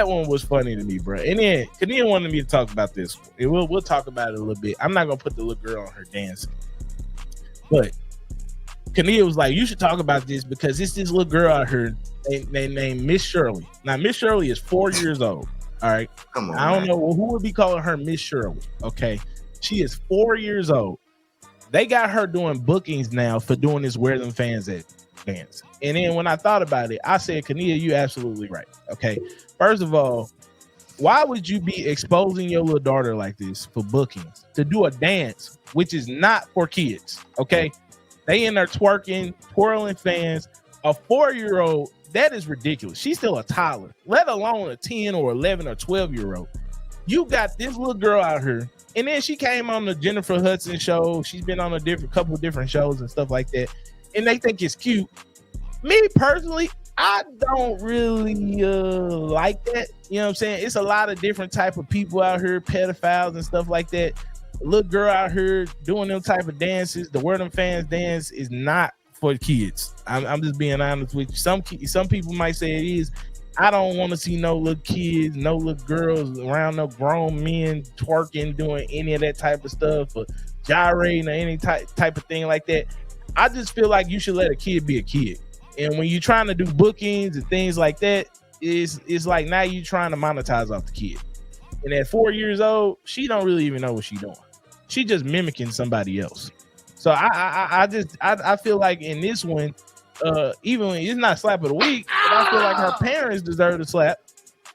That one was funny to me, bro. And then Kania wanted me to talk about this. And we'll talk about it a little bit. I'm not gonna put the little girl on her dancing, but Kania was like, you should talk about this because it's this little girl out here named Ms Shirley. Now, Ms Shirley is 4 years old. All right. Come on, I don't man. know who would be calling her Ms Shirley. Okay. She is 4 years old. They got her doing bookings now for doing this Where Them Fans At dance. And then when I thought about it, I said, Kania, you absolutely right. Okay. First of all, why would you be exposing your little daughter like this for bookings to do a dance, which is not for kids? Okay. They in there twerking, twirling fans. A 4-year-old, that is ridiculous. She's still a toddler, let alone a 10 or 11 or 12-year-old. You got this little girl out here, and then she came on the Jennifer Hudson show. She's been on a couple of different shows and stuff like that, and they think it's cute. Me personally, I don't really like that. You know what I'm saying? It's a lot of different type of people out here, pedophiles and stuff like that. A little girl out here doing them type of dances. The Where Them Fans dance is not for kids. I'm just being honest with you. Some people might say it is. I don't want to see no little kids, no little girls around no grown men twerking, doing any of that type of stuff, or gyrating or any type of thing like that. I just feel like you should let a kid be a kid. And when you're trying to do bookings and things like that, it's like now you're trying to monetize off the kid. And at 4 years old, she don't really even know what she's doing. She just mimicking somebody else. So I feel like in this one, even when it's not slap of the week, but I feel like her parents deserve a slap,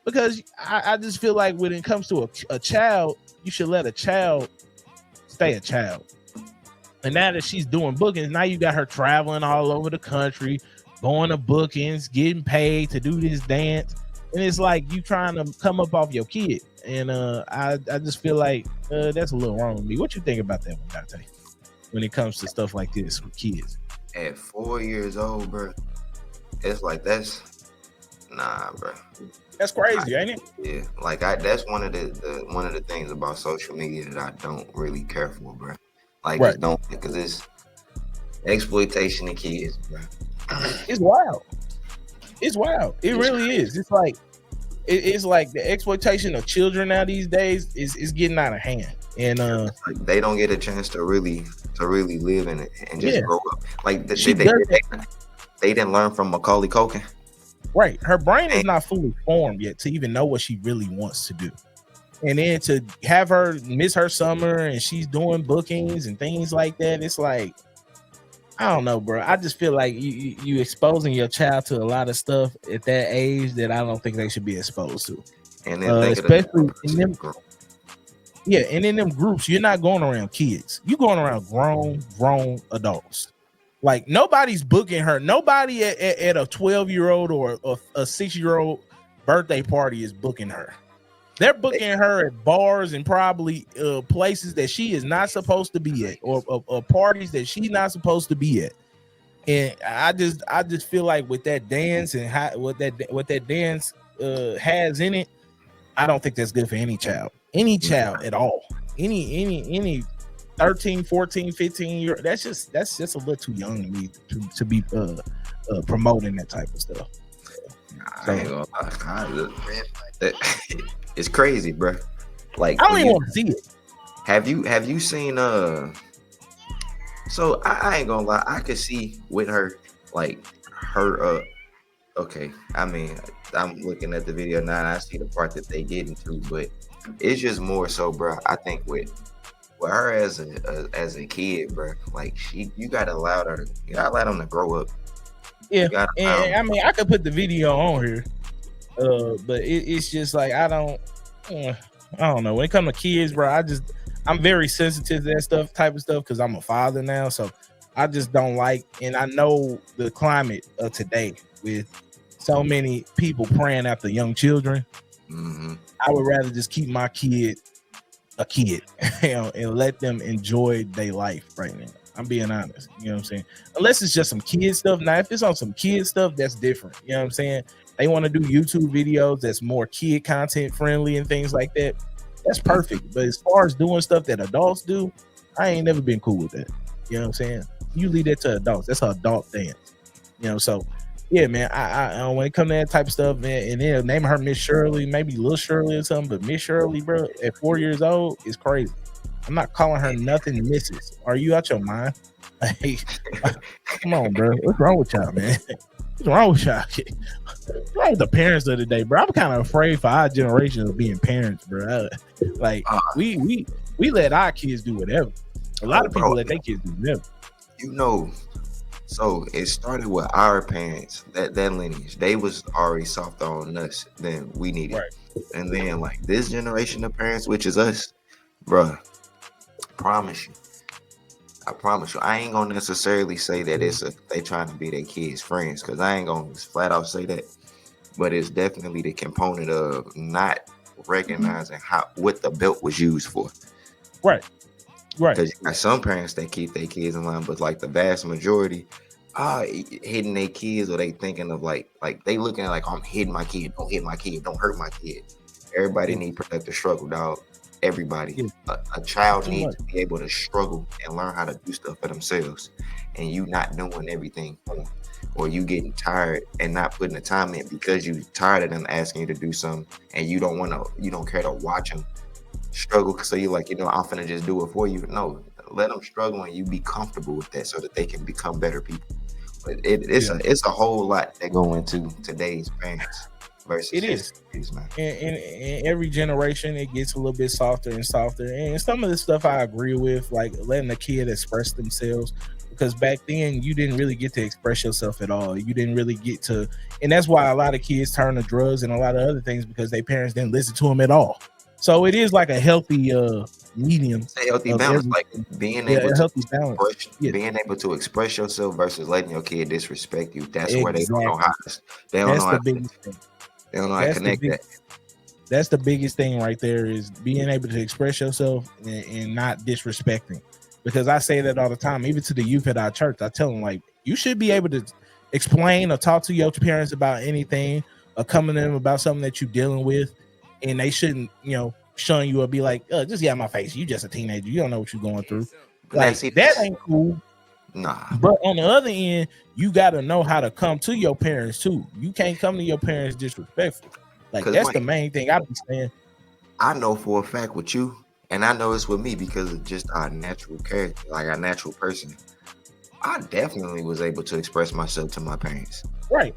because I just feel like when it comes to a child, you should let a child stay a child. And now that she's doing bookings, now you got her traveling all over the country, going to bookings, getting paid to do this dance. And it's like you trying to come up off your kid. And I just feel like that's a little wrong with me. What you think about that one, Donte, when it comes to stuff like this with kids? At 4 years old, bro, it's like nah, bro. That's crazy, ain't it? Yeah, like that's one of the things about social media that I don't really care for, bro. Like, right. Because it's exploitation of kids, bro. It's wild. It's wild. It really is. It's like the exploitation of children now these days is getting out of hand. And like they don't get a chance to really live in it and just grow up. Like they didn't learn from Macaulay Culkin. Right. Her brain is not fully formed yet to even know what she really wants to do. And then to have her miss her summer and she's doing bookings and things like that, it's like, I don't know, bro. I just feel like you exposing your child to a lot of stuff at that age that I don't think they should be exposed to. And then especially in them, and in them groups, you're not going around kids. You're going around grown adults. Like nobody's booking her. Nobody at a 12-year-old or a 6-year-old birthday party is booking her. They're booking her at bars and probably places that she is not supposed to be at, or parties that she's not supposed to be at. And I just feel like with that dance and what that dance has in it, I don't think that's good for any child at all. Any 13, 14, 15 year, that's just a little too young to me to be promoting that type of stuff. I ain't gonna lie. It's crazy, bro. Like I don't even want to see it. Have you seen so I ain't gonna lie, I could see with her, like her okay, I mean, I'm looking at the video now and I see the part that they get into, but it's just more so, bro. I think with her as a kid, bro, like you gotta allow them to grow up. Yeah, and I mean, I could put the video on here, but it's just like I don't know. When it comes to kids, bro, I'm very sensitive to that type of stuff because I'm a father now, so I just don't like. And I know the climate of today with so many people praying after young children. Mm-hmm. I would rather just keep my kid a kid, and let them enjoy their life right now. I'm being honest. You know what I'm saying? Unless it's just some kid stuff. Now, if it's on some kid stuff, that's different. You know what I'm saying? They want to do YouTube videos that's more kid content friendly and things like that. That's perfect. But as far as doing stuff that adults do, I ain't never been cool with that. You know what I'm saying? You leave that to adults. That's an adult dance. You know, so Yeah, man. I when it comes to that type of stuff, man, and then name her Miss Shirley, maybe Little Shirley or something, but Miss Shirley, bro, at 4 years old is crazy. I'm not calling her nothing Mrs. Are you out your mind? Like, come on, bro. What's wrong with y'all, man? What's wrong with y'all? What's wrong with the parents of the day, bro? I'm kind of afraid for our generation of being parents, bro. Like we let our kids do whatever. A lot of people let their kids do whatever. You know, so it started with our parents, that lineage. They was already softer on us than we needed. Right. And then like this generation of parents, which is us, bruh, promise you. I promise you, I ain't gonna necessarily say that they trying to be their kids' friends, because I ain't gonna flat out say that. But it's definitely the component of not recognizing what the belt was used for. Right. Because you got some parents that keep their kids in line, but like the vast majority are hitting their kids, or they thinking of like they looking like, I'm hitting my kid, don't hit my kid, don't hurt my kid. Everybody need productive struggle, dog. Everybody. A child needs to be able to struggle and learn how to do stuff for themselves, and you not doing everything for them, or you getting tired and not putting the time in because you tired of them asking you to do something, and you don't care to watch them struggle, so you're like, I'm finna just do it for you. No, let them struggle and you be comfortable with that so that they can become better people. But it's a whole lot that go into today's parents versus it is, man. In every generation it gets a little bit softer and softer, and some of the stuff I agree with, like letting the kid express themselves, because back then you didn't really get to express yourself at all. You didn't really get to, and that's why a lot of kids turn to drugs and a lot of other things, because their parents didn't listen to them at all. So it is like a healthy medium. It's a healthy balance, like being able to express yourself versus letting your kid disrespect you. That's where they don't know how to. They don't know how to connect that. That's the biggest thing right there, is being able to express yourself and not disrespecting. Because I say that all the time, even to the youth at our church. I tell them, like, you should be able to explain or talk to your parents about anything, or come to them about something that you're dealing with, and they shouldn't, shun you or be like, just get out of my face. You just a teenager. You don't know what you're going through. Like, that ain't cool. Nah. But on the other end, you got to know how to come to your parents too. You can't come to your parents disrespectful. Like, that's the main thing I be saying. I know for a fact with you, and I know it's with me because of just our natural character, like our natural person. I definitely was able to express myself to my parents. Right.